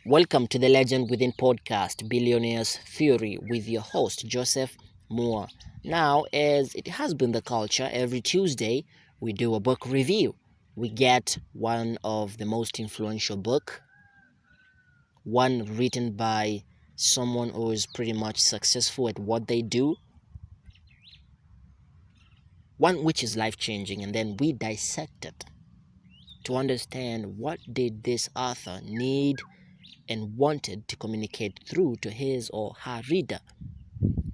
Welcome to the Legend Within podcast, Billionaires Theory, with your host, Joseph Moore. Now, as it has been the culture, every Tuesday we do a book review. We get one of the most influential book, one written by someone who is pretty much successful at what they do, one which is life-changing, and then we dissect it to understand what did this author need and wanted to communicate through to his or her reader.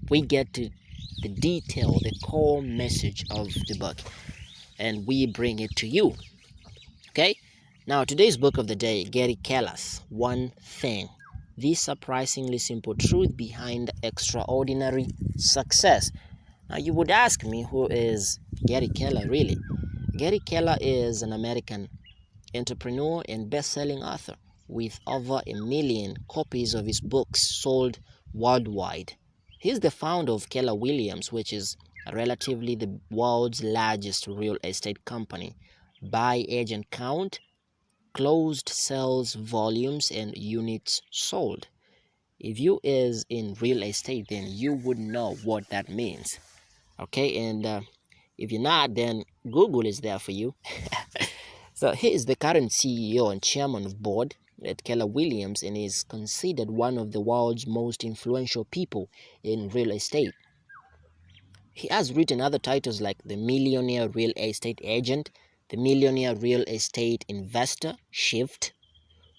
We get to the detail, the core message of the book, and we bring it to you. Okay? Now, today's book of the day, Gary Keller's One Thing, the surprisingly simple truth behind extraordinary success. Now, you would ask me, who is Gary Keller really? Gary Keller is an American entrepreneur and best-selling author with over 1 million copies of his books sold worldwide. He's the founder of Keller Williams, which is relatively the world's largest real estate company by agent count, closed sales volumes, and units sold. If you is in real estate, then you would know what that means. Okay, and if you're not, then Google is there for you. So he is the current CEO and chairman of board at Keller Williams and is considered one of the world's most influential people in real estate. He has written other titles like The Millionaire Real Estate Agent, The Millionaire Real Estate Investor, Shift,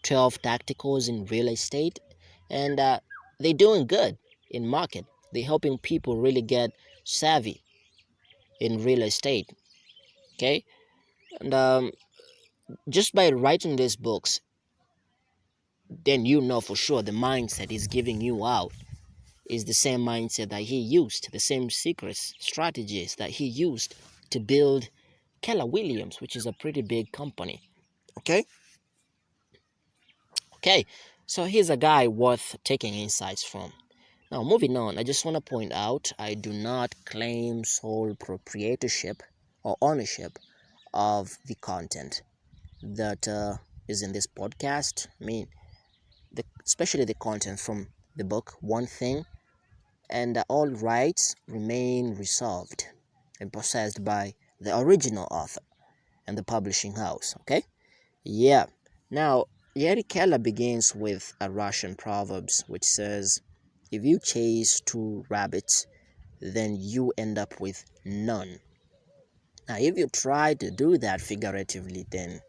12 Tacticals in Real Estate, and they're doing good in market. They're helping people really get savvy in real estate. Okay, and just by writing these books, then you know for sure the mindset he's giving you out is the same mindset that he used, the same secrets, strategies that he used to build Keller Williams, which is a pretty big company. Okay? Okay, so here's a guy worth taking insights from. Now, moving on, I just want to point out I do not claim sole proprietorship or ownership of the content that is in this podcast. I mean, especially the content from the book One Thing, and all rights remain reserved and possessed by the original author and the publishing house. Okay? Yeah. Now, Gary Keller begins with a Russian Proverbs which says, if you chase two rabbits, then you end up with none. Now, if you try to do that figuratively, then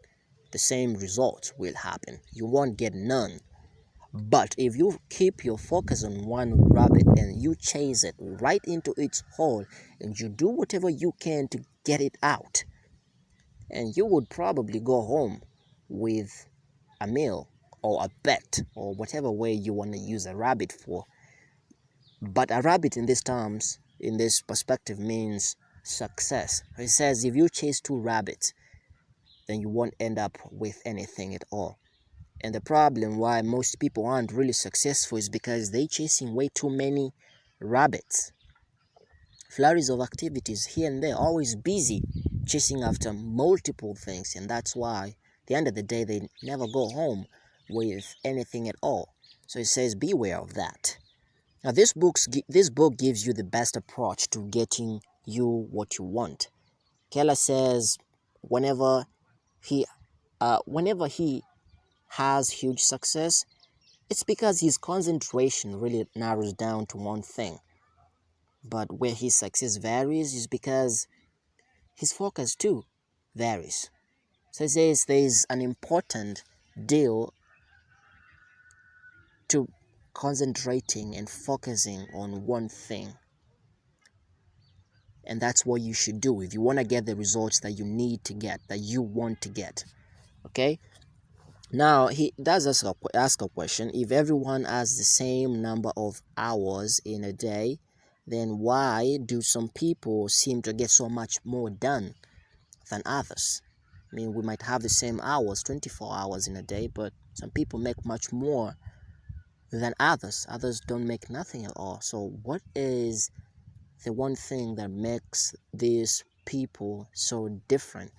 the same results will happen. You won't get none. But if you keep your focus on one rabbit and you chase it right into its hole and you do whatever you can to get it out, and you would probably go home with a meal or a bet or whatever way you want to use a rabbit for. But a rabbit in these terms, in this perspective, means success. It says if you chase two rabbits, then you won't end up with anything at all. And the problem why most people aren't really successful is because they're chasing way too many rabbits. Flurries of activities here and there, always busy chasing after multiple things. And that's why at the end of the day, they never go home with anything at all. So it says beware of that. Now this book gives you the best approach to getting you what you want. Keller says whenever he has huge success, it's because his concentration really narrows down to one thing. But where his success varies is because his focus too varies. So it says there's an important deal to concentrating and focusing on one thing. And that's what you should do if you want to get the results that you need to get, that you want to get. Okay? Now, he does ask a question. If everyone has the same number of hours in a day, then why do some people seem to get so much more done than others? I mean, we might have the same hours, 24 hours in a day, but some people make much more than others. Others don't make nothing at all. So what is the one thing that makes these people so different?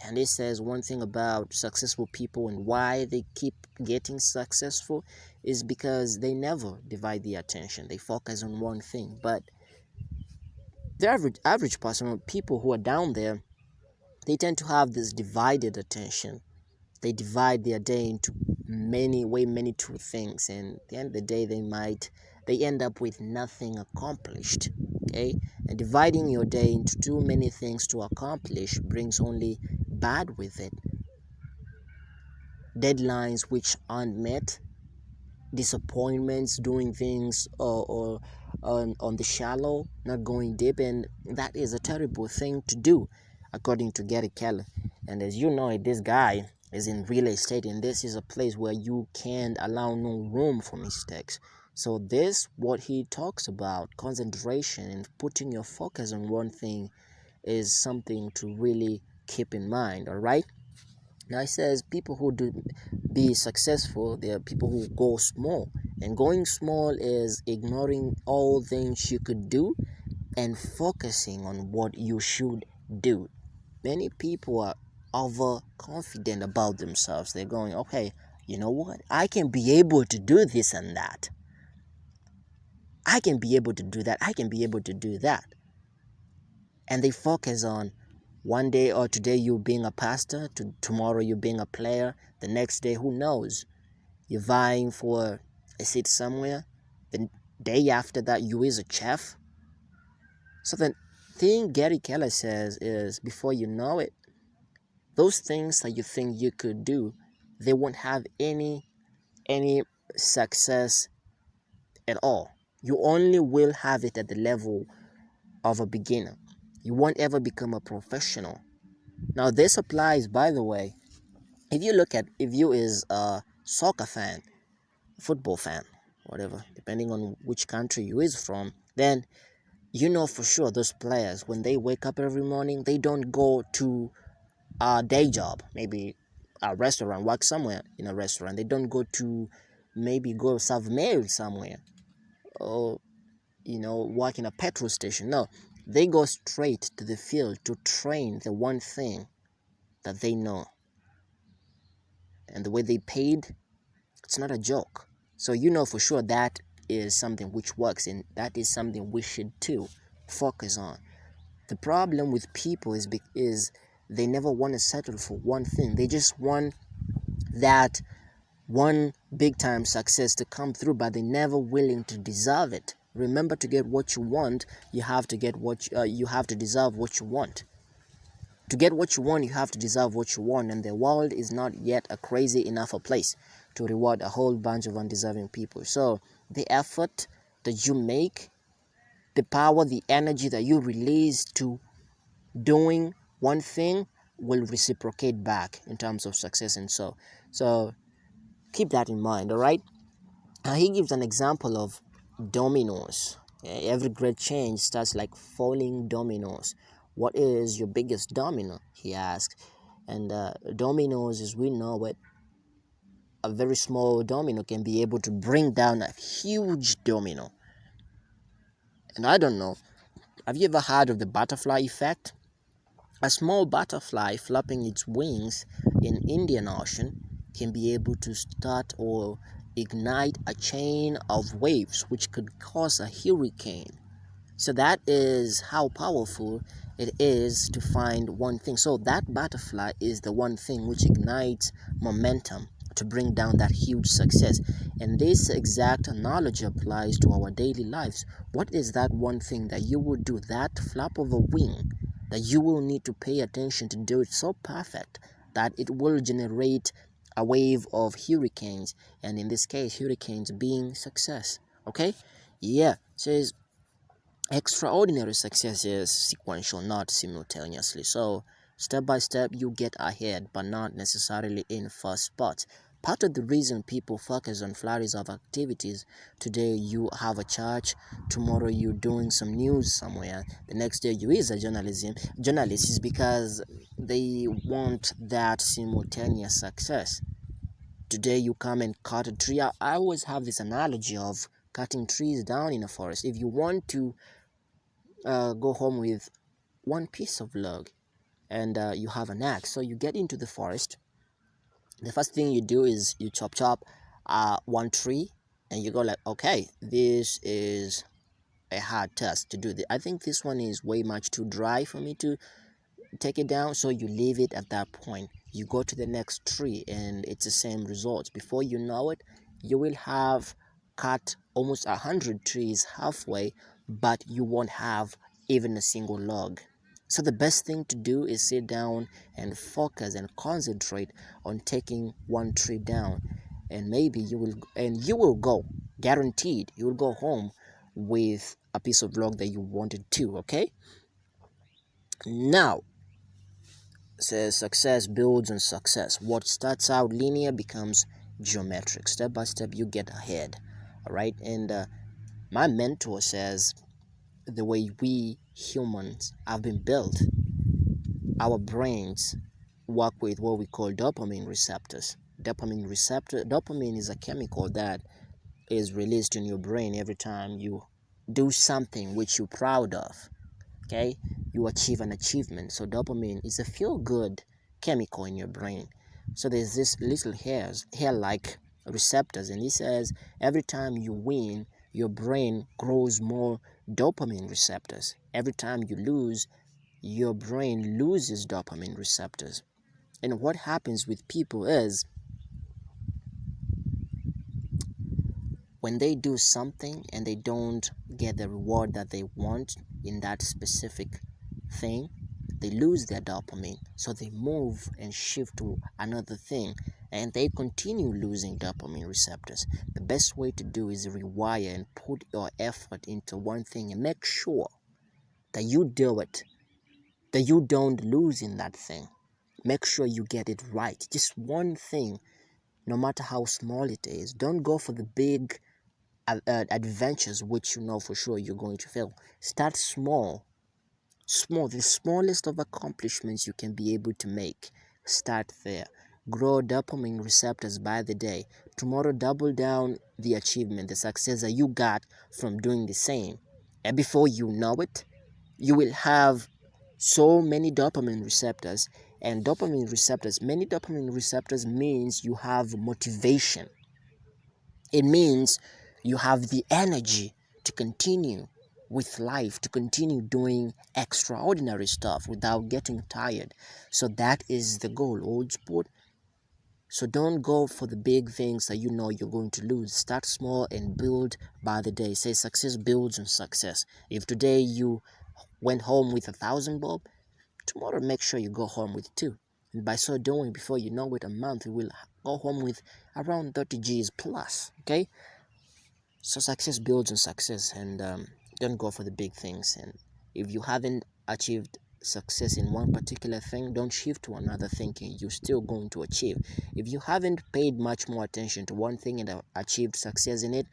And it says one thing about successful people and why they keep getting successful is because they never divide the attention. They focus on one thing. But the average person, or people who are down there, they tend to have this divided attention. They divide their day into many two things, and at the end of the day they end up with nothing accomplished. Okay, and dividing your day into too many things to accomplish brings only bad with it. Deadlines which aren't met, disappointments, doing things or on the shallow, not going deep, and that is a terrible thing to do, according to Gary Keller. And as you know, this guy is in real estate, and this is a place where you can't allow no room for mistakes. So this, what he talks about, concentration and putting your focus on one thing, is something to really keep in mind. All right. Now it says people who do be successful, they are people who go small. And going small is ignoring all things you could do and focusing on what you should do. Many people are overconfident about themselves. They're going, okay, you know what? I can be able to do this and that. I can be able to do that. I can be able to do that. And they focus on one day or today you being a pastor, tomorrow you being a player, the next day, who knows? You're vying for a seat somewhere. The day after that, you is a chef. So the thing Gary Keller says is, before you know it, those things that you think you could do, they won't have any success at all. You only will have it at the level of a beginner. You won't ever become a professional. Now this applies, by the way, if you is a soccer fan, football fan, whatever, depending on which country you is from, then you know for sure those players, when they wake up every morning, they don't go to a day job, maybe a restaurant, work somewhere in a restaurant. They don't go to maybe go serve mail somewhere, or work in a petrol station. No, they go straight to the field to train the one thing that they know. And the way they paid, it's not a joke. So you know for sure that is something which works, and that is something we should too focus on. The problem with people is they never want to settle for one thing. They just want that one big time success to come through, but they're never willing to deserve it. Remember, to get what you want, you have to you have to deserve what you want. To get what you want, you have to deserve what you want, and the world is not yet a crazy enough a place to reward a whole bunch of undeserving people. So the effort that you make, the power, the energy that you release to doing one thing will reciprocate back in terms of success. And so keep that in mind. All right. He gives an example of dominoes. Every great change starts like falling dominoes. What is your biggest domino, he asks. And dominoes, as we know it, a very small domino can be able to bring down a huge domino. And I don't know, have you ever heard of the butterfly effect? A small butterfly flapping its wings in Indian Ocean can be able to start or ignite a chain of waves which could cause a hurricane. So that is how powerful it is to find one thing. So that butterfly is the one thing which ignites momentum to bring down that huge success. And this exact analogy applies to our daily lives. What is that one thing that you will do, that flap of a wing, that you will need to pay attention to do it so perfect that it will generate a wave of hurricanes, and in this case, hurricanes being success. Okay? Yeah. Says extraordinary success is sequential, not simultaneously. So step by step you get ahead, but not necessarily in first spots. Part of the reason people focus on flurries of activities, today you have a church, tomorrow you're doing some news somewhere, the next day you is a journalist, is because they want that simultaneous success. Today you come and cut a tree. I always have this analogy of cutting trees down in a forest. If you want to go home with one piece of log, and you have an axe. So you get into the forest. The first thing you do is you chop one tree, and you go like, okay, this is a hard task to do. I think this one is way much too dry for me to take it down, so you leave it at that point. You go to the next tree, and it's the same results. Before you know it, you will have cut almost 100 trees halfway, but you won't have even a single log. So the best thing to do is sit down and focus and concentrate on taking one tree down, and maybe you will go, guaranteed you will go home with a piece of log that you wanted to. Okay, now says success builds on success. What starts out linear becomes geometric. Step by step you get ahead. All right, and my mentor says the way we humans have been built, our brains work with what we call dopamine receptors. Dopamine is a chemical that is released in your brain every time you do something which you're proud of. Okay, you achieve an achievement. So dopamine is a feel-good chemical in your brain. So there's this little hair-like receptors, and he says every time you win, your brain grows more dopamine receptors. Every time you lose, your brain loses dopamine receptors. And what happens with people is when they do something and they don't get the reward that they want in that specific thing, they lose their dopamine. So they move and shift to another thing, and they continue losing dopamine receptors. The best way to do is rewire and put your effort into one thing and make sure that you do it, that you don't lose in that thing. Make sure you get it right. Just one thing, no matter how small it is. Don't go for the big adventures which you know for sure you're going to fail. Start small. The smallest of accomplishments you can be able to make. Start there. Grow dopamine receptors by the day. Tomorrow, double down the achievement, the success that you got from doing the same. And before you know it, you will have so many dopamine receptors. And many dopamine receptors means you have motivation. It means you have the energy to continue with life, to continue doing extraordinary stuff without getting tired. So that is the goal, old sport. So don't go for the big things that you know you're going to lose. Start small and build by the day. Say success builds on success. If today you went home with 1,000 bob, tomorrow make sure you go home with 2. And by so doing, before you know it, a month you will go home with around 30 G's plus. Okay? So success builds on success, and don't go for the big things. And if you haven't achieved success in one particular thing, don't shift to another thinking you're still going to achieve. If you haven't paid much more attention to one thing and achieved success in it,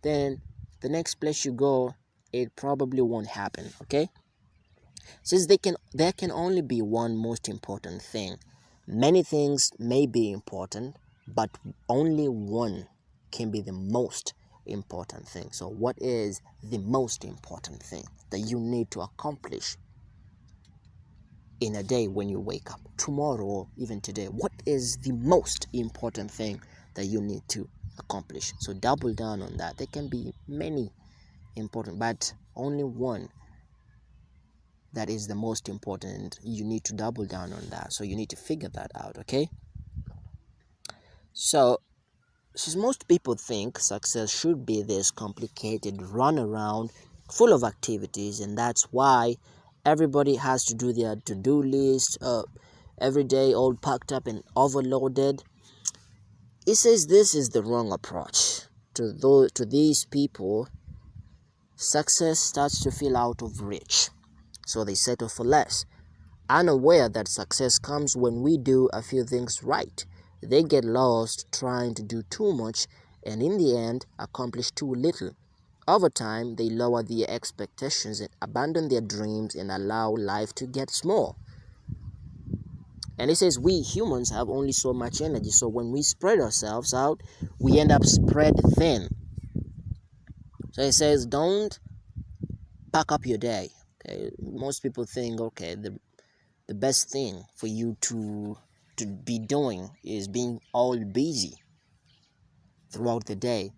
then the next place you go, it probably won't happen. Okay, since there can only be one most important thing. Many things may be important, but only one can be the most important thing. So what is the most important thing that you need to accomplish in a day when you wake up, tomorrow, or even today? What is the most important thing that you need to accomplish? So double down on that. There can be many important, but only one that is the most important. You need to double down on that. So you need to figure that out. Okay, so since most people think success should be this complicated runaround full of activities, and that's why everybody has to do their to-do list every day, all packed up and overloaded. It says this is the wrong approach. To these people, success starts to feel out of reach, so they settle for less, unaware that success comes when we do a few things right. They get lost trying to do too much, and in the end accomplish too little. Over time, they lower their expectations and abandon their dreams and allow life to get small. And it says we humans have only so much energy, so when we spread ourselves out, we end up spread thin. So it says don't pack up your day. Okay, most people think, okay, the the best thing for you to be doing is being all busy throughout the day.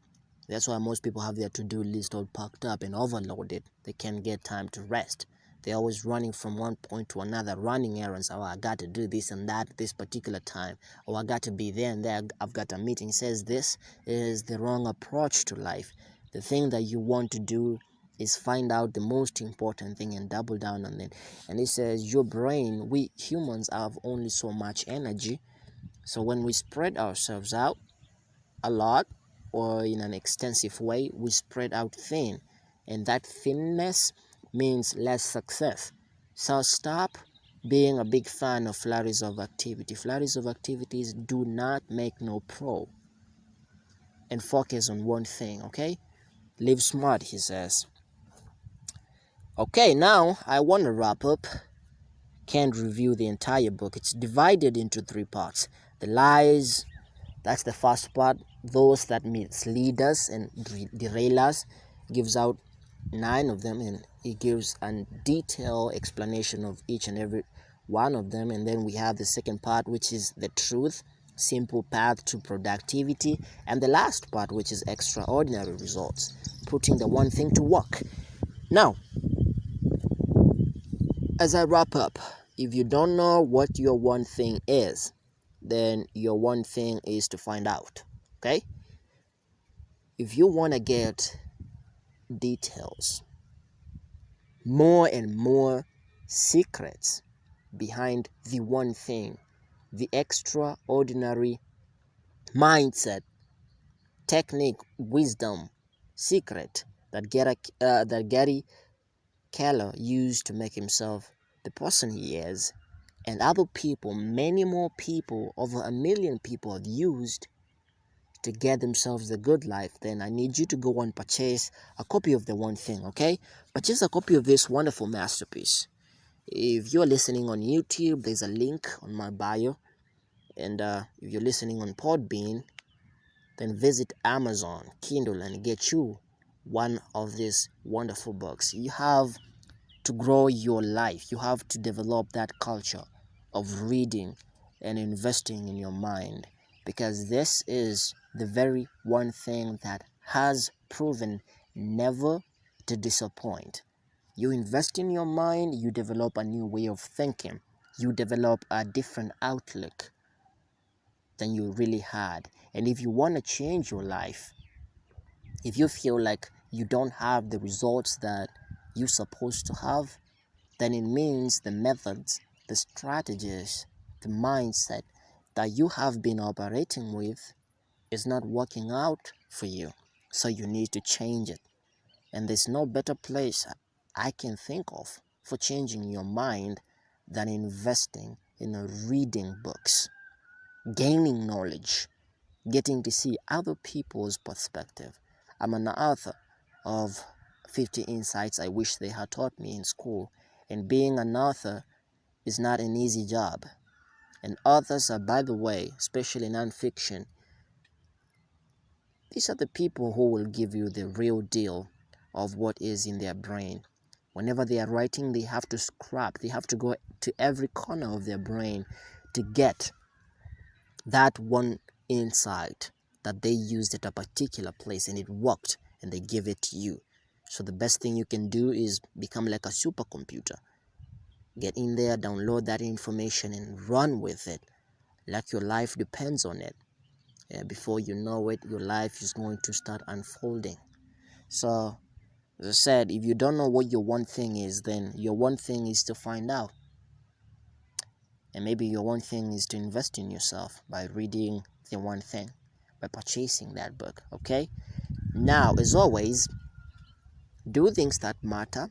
That's why most people have their to-do list all packed up and overloaded. They can't get time to rest. They're always running from one point to another, running errands. Oh, I got to do this and that this particular time. Oh, I got to be there and there. I've got a meeting. Says this is the wrong approach to life. The thing that you want to do is find out the most important thing and double down on it. And it says your brain, we humans have only so much energy. So when we spread ourselves out a lot or in an extensive way, we spread out thin, and that thinness means less success. So stop being a big fan of flurries of activity. Flurries of activities do not make no pro, and focus on one thing. Okay, live smart, he says. Okay, now I want to wrap up. Can't review the entire book. It's divided into 3 parts. The lies, that's the first part. Those that mislead us and derail us, gives out 9 of them, and he gives a detailed explanation of each and every one of them. And then we have the second part, which is the truth, simple path to productivity, and the last part, which is extraordinary results, putting the one thing to work. Now, as I wrap up, if you don't know what your one thing is, then your one thing is to find out. Okay? If you want to get details, more and more secrets behind the one thing, the extraordinary mindset, technique, wisdom, secret that Gary Keller used to make himself the person he is, and other people, many more people, over 1 million people have used to get themselves a good life, then I need you to go and purchase a copy of the one thing, okay? Purchase a copy of this wonderful masterpiece. If you're listening on YouTube, there's a link on my bio. And if you're listening on Podbean, then visit Amazon, Kindle, and get you one of these wonderful books. You have to grow your life. You have to develop that culture of reading and investing in your mind, because this is the very one thing that has proven never to disappoint. You invest in your mind, you develop a new way of thinking. You develop a different outlook than you really had. And if you want to change your life, if you feel like you don't have the results that you're supposed to have, then it means the methods, the strategies, the mindset that you have been operating with is not working out for you. So you need to change it. And there's no better place I can think of for changing your mind than investing in reading books, gaining knowledge, getting to see other people's perspective. I'm an author of 50 Insights I Wish They Had Taught Me in School. And being an author is not an easy job. And authors are, by the way, especially nonfiction, these are the people who will give you the real deal of what is in their brain. Whenever they are writing, they have to scrap. They have to go to every corner of their brain to get that one insight that they used at a particular place and it worked, and they give it to you. So the best thing you can do is become like a supercomputer. Get in there, download that information and run with it like your life depends on it. Before you know it, your life is going to start unfolding. So, as I said, if you don't know what your one thing is, then your one thing is to find out. And maybe your one thing is to invest in yourself by reading the one thing, by purchasing that book, okay? Now, as always, do things that matter.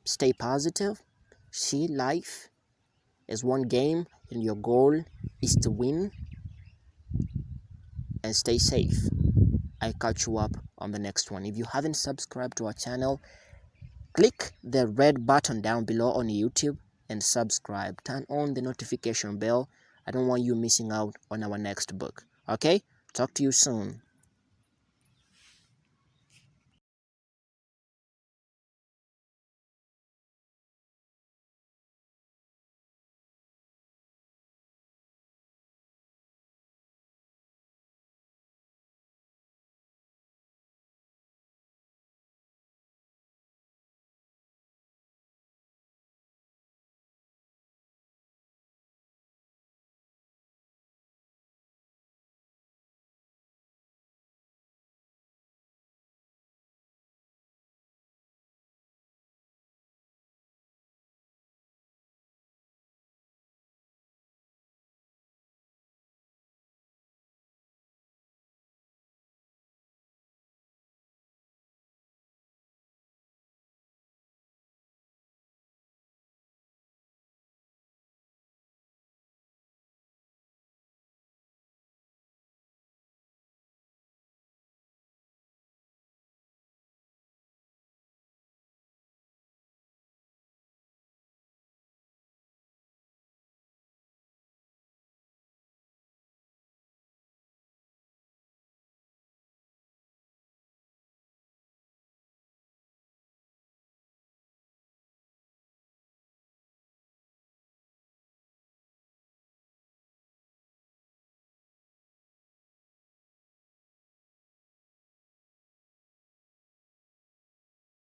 Stay positive. See life as one game, and your goal is to win. And stay safe. I catch you up on the next one. If you haven't subscribed to our channel, click the red button down below on YouTube and subscribe. Turn on the notification bell. I don't want you missing out on our next book. Okay? Talk to you soon.